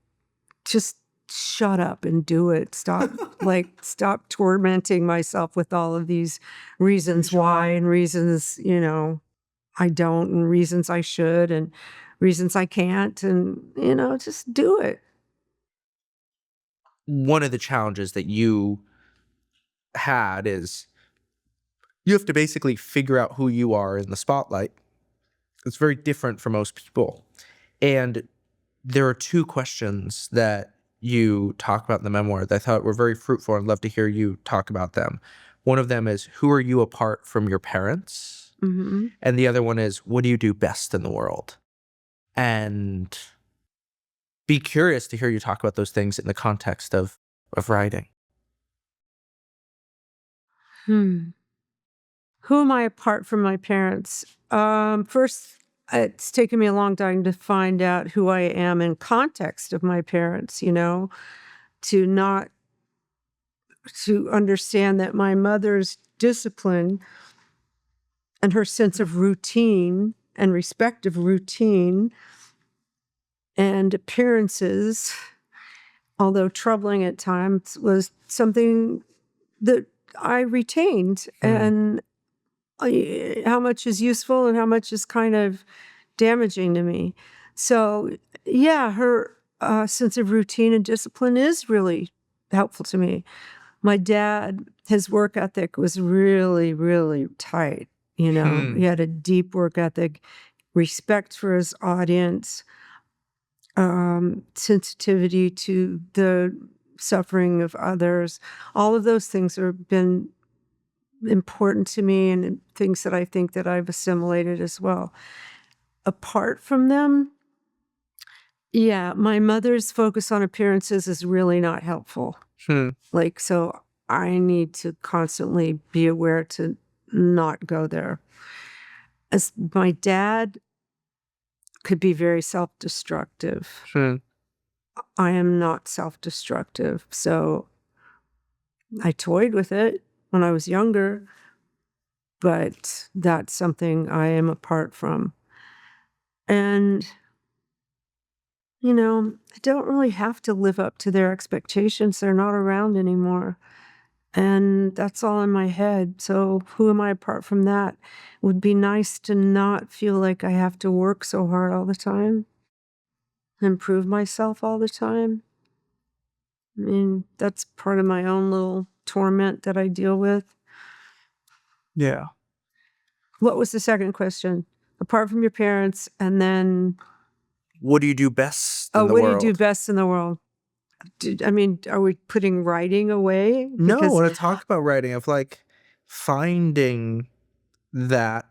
just shut up and do it. Stop tormenting myself with all of these reasons why and reasons, I don't, and reasons I should, and reasons I can't, and, just do it. One of the challenges that you had is you have to basically figure out who you are in the spotlight. It's very different for most people. And there are two questions that you talk about in the memoir that I thought were very fruitful, and I'd love to hear you talk about them. One of them is, who are you apart from your parents? Mm-hmm. And the other one is, what do you do best in the world? And be curious to hear you talk about those things in the context of writing. Who am I apart from my parents? First, it's taken me a long time to find out who I am in context of my parents, to understand that my mother's discipline and her sense of routine and respect of routine and appearances, although troubling at times, was something that I retained. And how much is useful and how much is kind of damaging to me. So, yeah, her sense of routine and discipline is really helpful to me. My dad, his work ethic was really, really tight. He had a deep work ethic, respect for his audience, sensitivity to the suffering of others. All of those things have been important to me and things that I think that I've assimilated as well. Apart from them, yeah, my mother's focus on appearances is really not helpful. Like, so I need to constantly be aware to not go there. As my dad could be very self-destructive. I am not self-destructive. So I toyed with it when I was younger, but that's something I am apart from. And, I don't really have to live up to their expectations. They're not around anymore. And that's all in my head. So who am I apart from that? It would be nice to not feel like I have to work so hard all the time, improve myself all the time. I mean, that's part of my own little torment that I deal with. Yeah. What was the second question? Apart from your parents, and then... What do you do best in the what world? do you do best in the world? Are we putting writing away? No, I want to talk about writing, of like finding that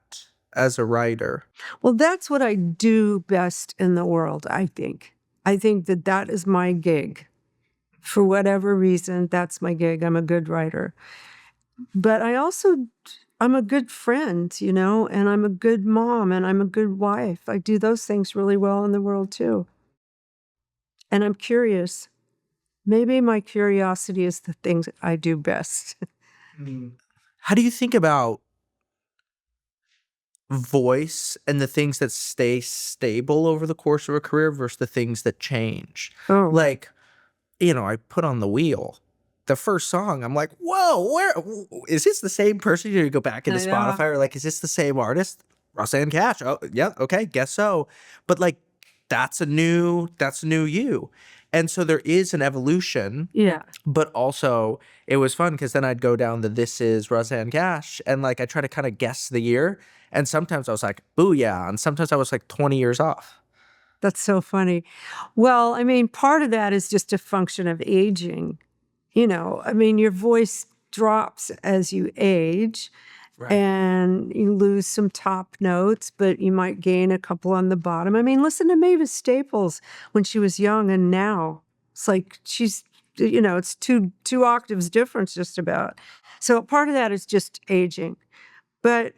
as a writer. Well, that's what I do best in the world, I think. I think that that is my gig. For whatever reason, that's my gig. I'm a good writer. But I'm a good friend, and I'm a good mom, and I'm a good wife. I do those things really well in the world too. And I'm curious. Maybe my curiosity is the things I do best. How do you think about voice and the things that stay stable over the course of a career versus the things that change? Oh. Like, I put on The Wheel. The first song, I'm like, whoa, where is this the same person? You go back into Spotify, or like, is this the same artist? Rosanne Cash. Oh, yeah, okay, guess so. But like, that's a new you. And so there is an evolution. Yeah. But also it was fun because then I'd go down the This Is Rosanne Cash, and like I try to kind of guess the year. And sometimes I was like, booyah. And sometimes I was like 20 years off. That's so funny. Well, part of that is just a function of aging. Your voice drops as you age. Right. And you lose some top notes, but you might gain a couple on the bottom. Listen to Mavis Staples when she was young, and now it's like she's, it's two octaves difference just about. So part of that is just aging. But,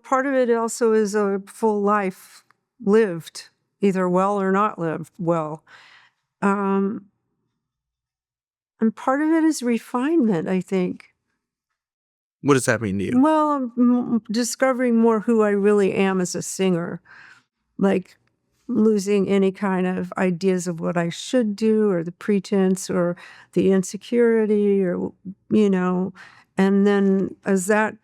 part of it also is a full life lived, either well or not lived well. And part of it is refinement, I think. What does that mean to you? Well, I'm discovering more who I really am as a singer, like losing any kind of ideas of what I should do, or the pretense, or the insecurity, or, and then as that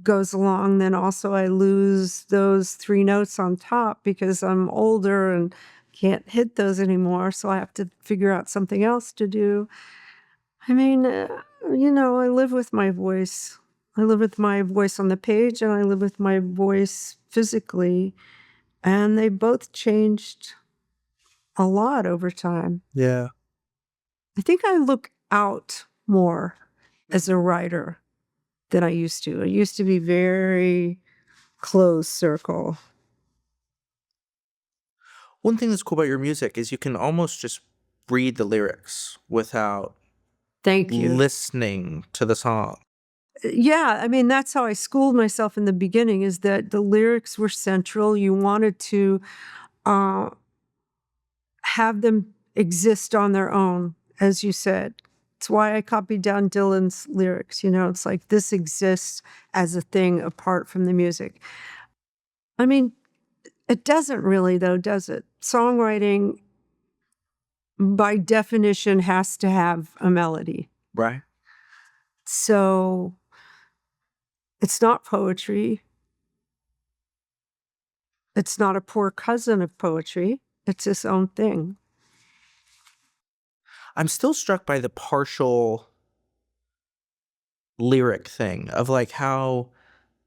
goes along, then also I lose those 3 notes on top because I'm older and can't hit those anymore. So I have to figure out something else to do. I live with my voice. I live with my voice on the page, and I live with my voice physically. And they both changed a lot over time. Yeah. I think I look out more as a writer than I used to. I used to be very closed circle. One thing that's cool about your music is you can almost just read the lyrics without Thank you. listening to the song. Yeah, that's how I schooled myself in the beginning, is that the lyrics were central. You wanted to have them exist on their own, as you said. It's why I copied down Dylan's lyrics. It's like this exists as a thing apart from the music. It doesn't really, though, does it? Songwriting, by definition, has to have a melody. Right. So it's not poetry. It's not a poor cousin of poetry. It's its own thing. I'm still struck by the partial lyric thing of like how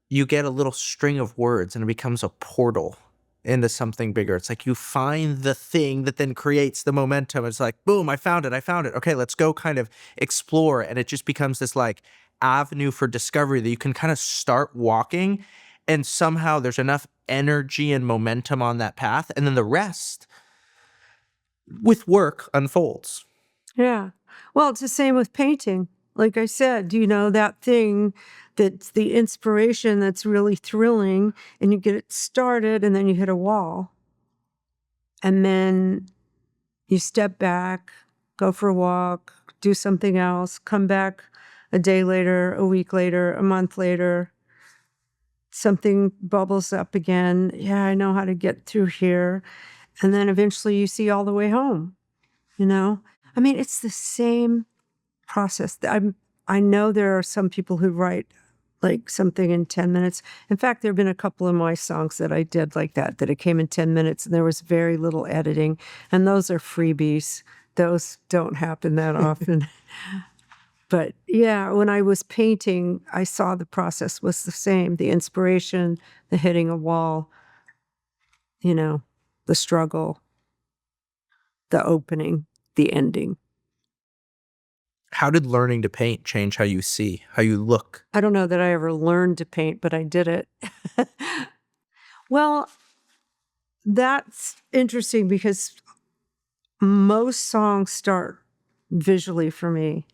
you get a little string of words and it becomes a portal into something bigger. It's like you find the thing that then creates the momentum. It's like, boom, I found it. Okay, let's go kind of explore. And it just becomes this like avenue for discovery that you can kind of start walking, and somehow there's enough energy and momentum on that path. And then the rest with work unfolds. Yeah. Well, it's the same with painting. Like I said, that thing that's the inspiration that's really thrilling, and you get it started and then you hit a wall. And then you step back, go for a walk, do something else, come back a day later, a week later, a month later. Something bubbles up again. Yeah, I know how to get through here. And then eventually you see all the way home, I mean, it's the same process. I know there are some people who write like something in 10 minutes. In fact, there have been a couple of my songs that I did like that it came in 10 minutes and there was very little editing. And those are freebies. Those don't happen that often. But yeah, when I was painting, I saw the process was the same. The inspiration, the hitting a wall, the struggle, the opening, the ending. How did learning to paint change how you see, how you look? I don't know that I ever learned to paint, but I did it. Well, that's interesting because most songs start visually for me.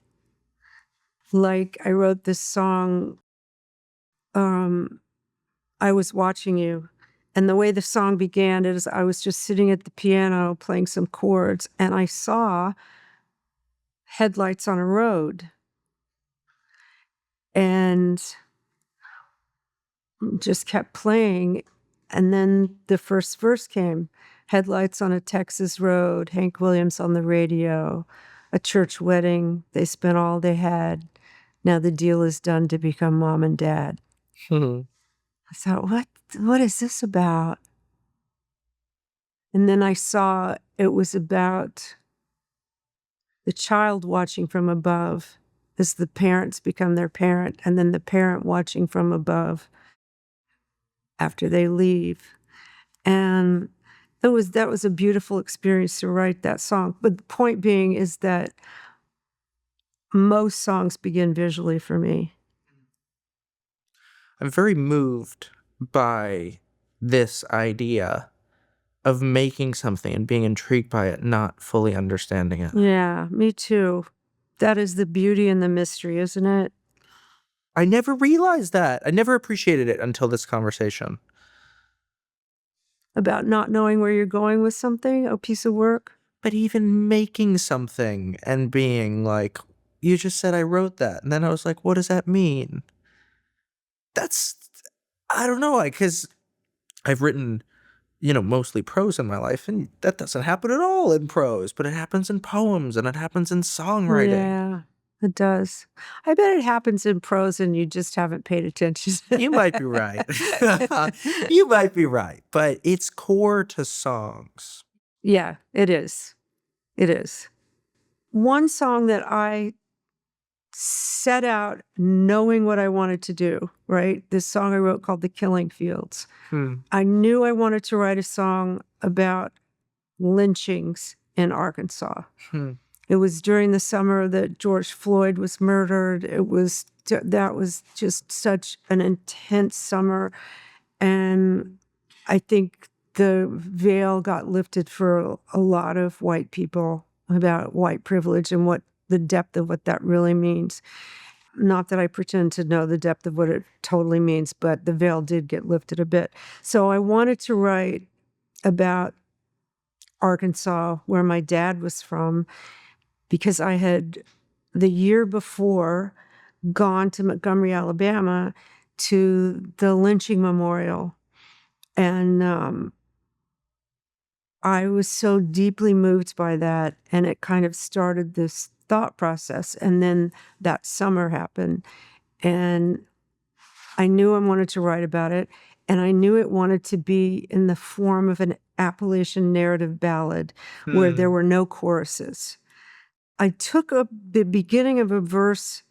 Like I wrote this song, I Was Watching You. And the way the song began is I was just sitting at the piano playing some chords, and I saw headlights on a road. And just kept playing. And then the first verse came, headlights on a Texas road, Hank Williams on the radio, a church wedding, they spent all they had. Now the deal is done to become mom and dad. I thought, what is this about? And then I saw it was about the child watching from above as the parents become their parent, and then the parent watching from above after they leave. And that was a beautiful experience to write that song. But the point being is that most songs begin visually for me. I'm very moved by this idea of making something and being intrigued by it, not fully understanding it. Yeah, me too. That is the beauty and the mystery, isn't it? I never realized that. I never appreciated it until this conversation. About not knowing where you're going with something, a piece of work. But even making something and being like, you just said I wrote that. And then I was like, what does that mean? I don't know, because I've written, mostly prose in my life, and that doesn't happen at all in prose, but it happens in poems and it happens in songwriting. Yeah, it does. I bet it happens in prose and you just haven't paid attention. You might be right. You might be right, but it's core to songs. Yeah, it is. It is. One song that I set out knowing what I wanted to do, right? This song I wrote called The Killing Fields. I knew I wanted to write a song about lynchings in Arkansas. It was during the summer that George Floyd was murdered. That was just such an intense summer. And I think the veil got lifted for a lot of white people about white privilege and what the depth of what that really means. Not that I pretend to know the depth of what it totally means, but the veil did get lifted a bit. So I wanted to write about Arkansas, where my dad was from, because I had the year before gone to Montgomery, Alabama to the lynching memorial. And I was so deeply moved by that, and it kind of started this thought process. And then that summer happened, and I knew I wanted to write about it, and I knew it wanted to be in the form of an Appalachian narrative ballad where there were no choruses. I took the beginning of a verse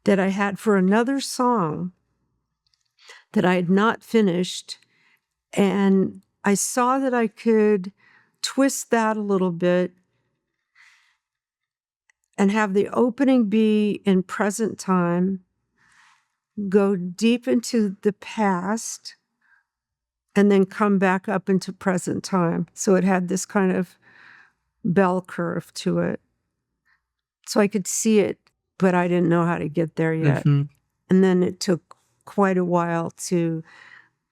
that I had for another song that I had not finished, and I saw that I could twist that a little bit and have the opening be in present time, go deep into the past, and then come back up into present time. So it had this kind of bell curve to it. So I could see it, but I didn't know how to get there yet. Mm-hmm. And then it took quite a while to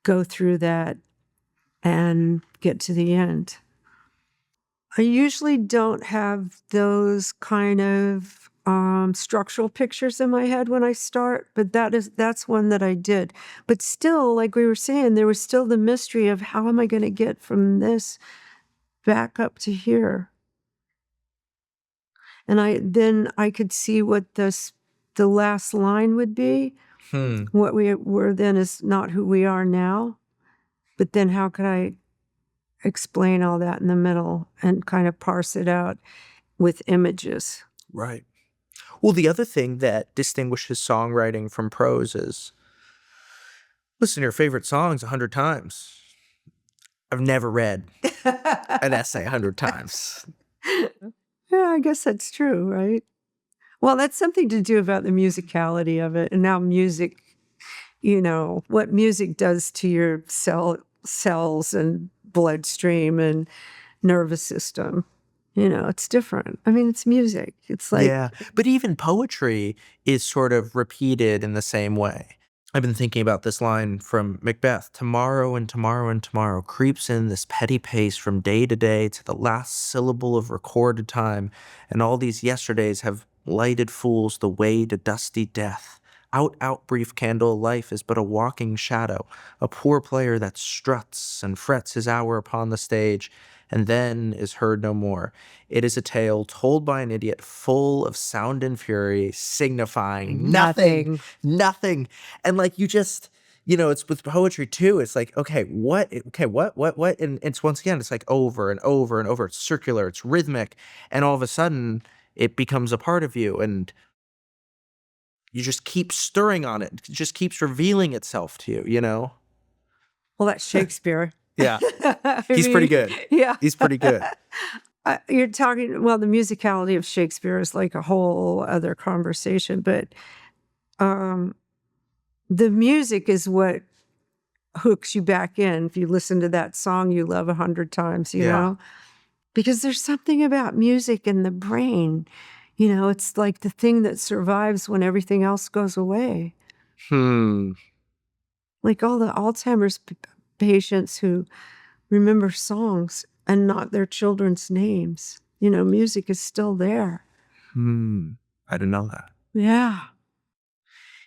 go through that and get to the end. I usually don't have those kind of structural pictures in my head when I start, but that's one that I did. But still, like we were saying, there was still the mystery of how am I going to get from this back up to here? And I could see what the last line would be. What we were then is not who we are now. But then how could I explain all that in the middle and kind of parse it out with images? Right. Well, the other thing that distinguishes songwriting from prose is listen to your favorite songs 100 times. I've never read an essay 100 times. Yeah, I guess that's true, right? Well, that's something to do about the musicality of it. And now music, what music does to your cells and bloodstream and nervous system. It's different. I mean, it's music. It's like... Yeah, but even poetry is sort of repeated in the same way. I've been thinking about this line from Macbeth. Tomorrow and tomorrow and tomorrow creeps in this petty pace from day to day to the last syllable of recorded time, and all these yesterdays have lighted fools the way to dusty death. Out, out, brief candle, life is but a walking shadow, a poor player that struts and frets his hour upon the stage, and then is heard no more. It is a tale told by an idiot, full of sound and fury, signifying nothing. And like you just, it's with poetry too. It's like, okay, what? And it's once again, it's like over and over and over. It's circular, it's rhythmic, and all of a sudden it becomes a part of you, and you just keep stirring on it. It just keeps revealing itself to you, Well, that's Shakespeare. Yeah. He's pretty good. Yeah. He's pretty good. You're talking, well, the musicality of Shakespeare is like a whole other conversation, but the music is what hooks you back in. If you listen to that song you love 100 times, you know? Because there's something about music in the brain. It's like the thing that survives when everything else goes away. Like all the Alzheimer's patients who remember songs and not their children's names. Music is still there. I didn't know that. Yeah.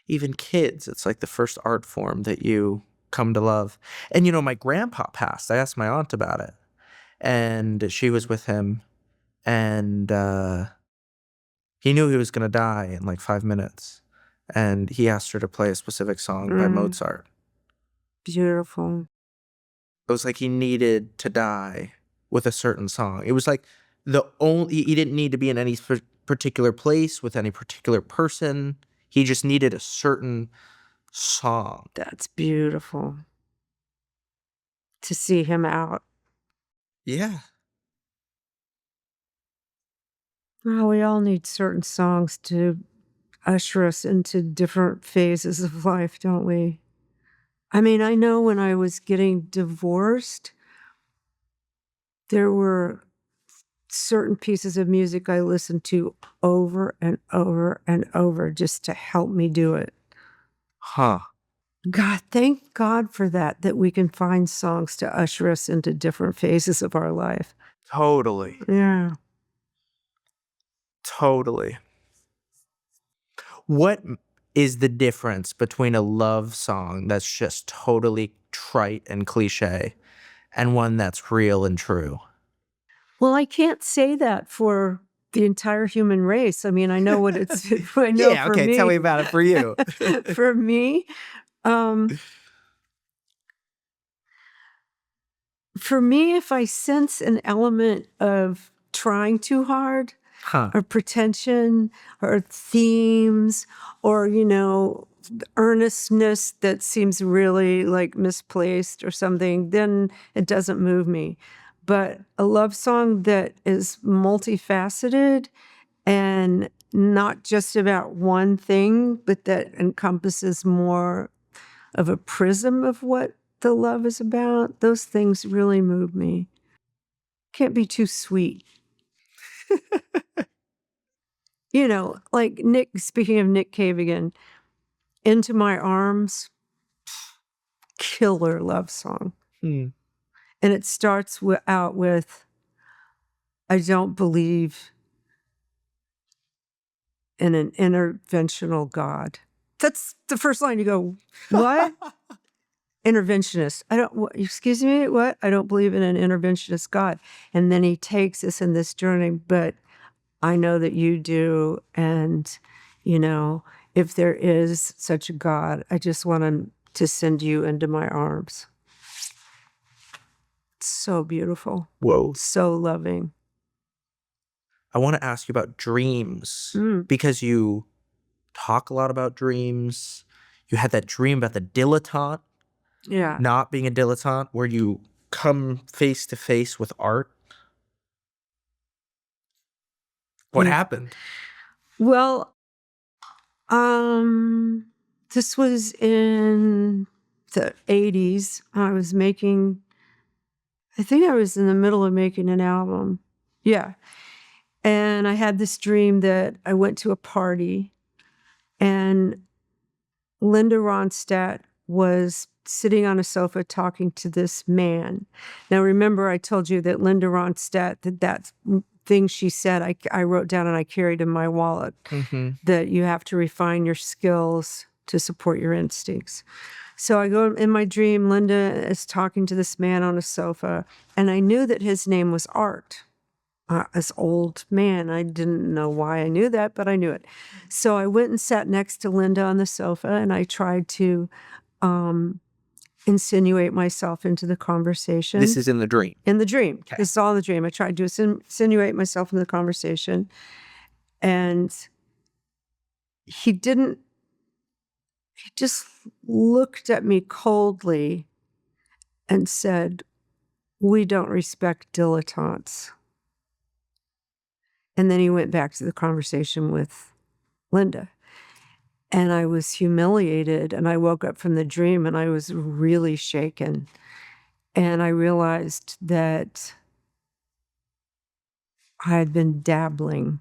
Even kids, it's like the first art form that you come to love. And my grandpa passed. I asked my aunt about it, and she was with him, and he knew he was going to die in like 5 minutes, and he asked her to play a specific song by Mozart. Beautiful. It was like he needed to die with a certain song. It was like he didn't need to be in any particular place with any particular person. He just needed a certain song. That's beautiful. To see him out. Yeah. Well, we all need certain songs to usher us into different phases of life, don't we? I mean, I know when I was getting divorced, there were certain pieces of music I listened to over and over and over just to help me do it. Huh. God, thank God for that we can find songs to usher us into different phases of our life. Totally. Yeah. Totally. What is the difference between a love song that's just totally trite and cliche and one that's real and true? Well, I can't say that for the entire human race. I mean, I know what it's. I know Yeah, for okay, me. tell me about it for you. For me, if I sense an element of trying too hard, or pretension, or themes, or earnestness that seems really like misplaced or something, then it doesn't move me. But a love song that is multifaceted and not just about one thing, but that encompasses more of a prism of what the love is about, those things really move me. Can't be too sweet. You know, like Nick, speaking of Nick Cave again, Into My Arms, killer love song. Hmm. And it starts out with, I don't believe in an interventional God. That's the first line. You go, what? Interventionist. Excuse me, what? I don't believe in an interventionist God. And then he takes us in this journey, but I know that you do. And, you know, if there is such a God, I just want him to send you into my arms. It's so beautiful. Whoa. So loving. I want to ask you about dreams because you talk a lot about dreams. You had that dream about the dilettante. Yeah. Not being a dilettante, where you come face to face with art. What happened? Well, this was in the 80s. I think I was in the middle of making an album. Yeah. And I had this dream that I went to a party and Linda Ronstadt was sitting on a sofa talking to this man. Now, remember, I told you that Linda Ronstadt, that thing she said, I wrote down and I carried in my wallet, that you have to refine your skills to support your instincts. So I go in my dream, Linda is talking to this man on a sofa, and I knew that his name was Art. This old man. I didn't know why I knew that, but I knew it. So I went and sat next to Linda on the sofa, and I tried to insinuate myself into the conversation. This is in the dream. In the dream. Okay. This is all in the dream. I tried to insinuate myself in the conversation, and he just looked at me coldly and said, "We don't respect dilettantes." And then he went back to the conversation with Linda. And I was humiliated, and I woke up from the dream and I was really shaken. And I realized that I had been dabbling,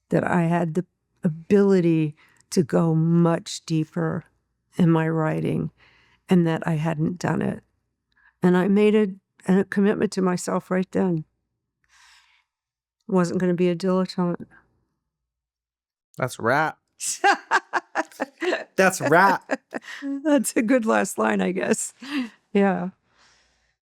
that I had the ability to go much deeper in my writing, and that I hadn't done it. And I made a commitment to myself right then. I wasn't going to be a dilettante. That's a wrap. That's a wrap. That's a good last line, I guess. Yeah.